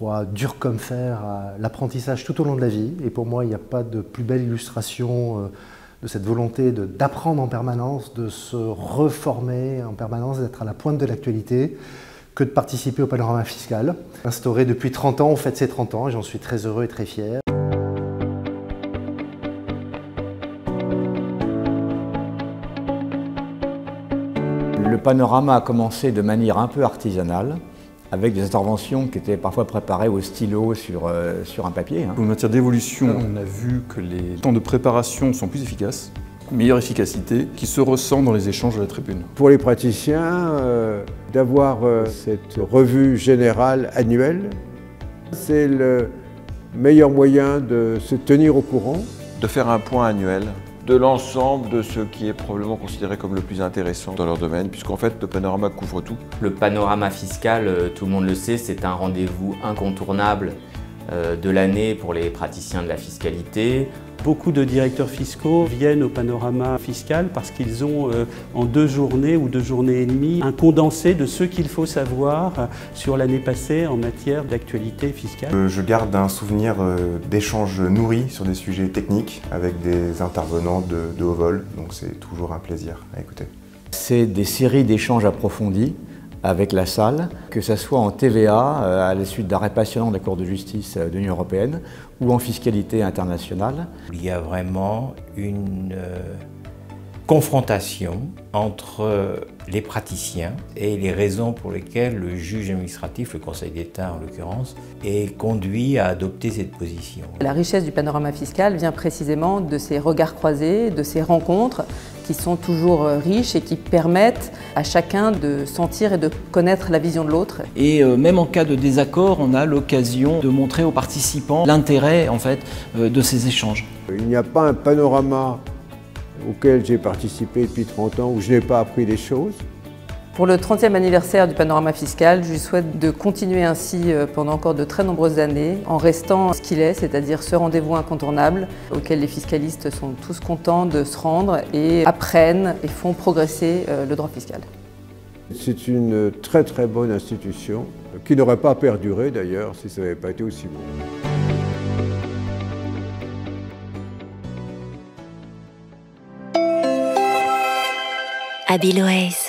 crois dur comme fer à l'apprentissage tout au long de la vie. Et pour moi, il n'y a pas de plus belle illustration de cette volonté d'apprendre en permanence, de se reformer en permanence, d'être à la pointe de l'actualité, que de participer au panorama fiscal. Instauré depuis 30 ans, on fête ses 30 ans et j'en suis très heureux et très fier. Le panorama a commencé de manière un peu artisanale, avec des interventions qui étaient parfois préparées au stylo sur un papier. En matière d'évolution, on a vu que les temps de préparation sont plus efficaces, meilleure efficacité, qui se ressent dans les échanges à la tribune. Pour les praticiens, d'avoir cette revue générale annuelle, c'est le meilleur moyen de se tenir au courant. De faire un point annuel de l'ensemble de ce qui est probablement considéré comme le plus intéressant dans leur domaine, puisqu'en fait le panorama couvre tout. Le panorama fiscal, tout le monde le sait, c'est un rendez-vous incontournable de l'année pour les praticiens de la fiscalité. Beaucoup de directeurs fiscaux viennent au panorama fiscal parce qu'ils ont en 2 journées ou 2 journées et demie un condensé de ce qu'il faut savoir sur l'année passée en matière d'actualité fiscale. Je garde un souvenir d'échanges nourris sur des sujets techniques avec des intervenants de haut vol, donc c'est toujours un plaisir à écouter. C'est des séries d'échanges approfondis avec la salle, que ce soit en TVA, à la suite d'arrêts passionnants de la Cour de justice de l'Union européenne, ou en fiscalité internationale. Il y a vraiment une confrontation entre les praticiens et les raisons pour lesquelles le juge administratif, le Conseil d'État en l'occurrence, est conduit à adopter cette position. La richesse du panorama fiscal vient précisément de ces regards croisés, de ces rencontres qui sont toujours riches et qui permettent à chacun de sentir et de connaître la vision de l'autre. Et même en cas de désaccord, on a l'occasion de montrer aux participants l'intérêt en fait, de ces échanges. Il n'y a pas un panorama auquel j'ai participé depuis 30 ans où je n'ai pas appris des choses. Pour le 30e anniversaire du panorama fiscal, je lui souhaite de continuer ainsi pendant encore de très nombreuses années, en restant ce qu'il est, c'est-à-dire ce rendez-vous incontournable auquel les fiscalistes sont tous contents de se rendre et apprennent et font progresser le droit fiscal. C'est une très très bonne institution qui n'aurait pas perduré d'ailleurs si ça n'avait pas été aussi bon. Abiloès.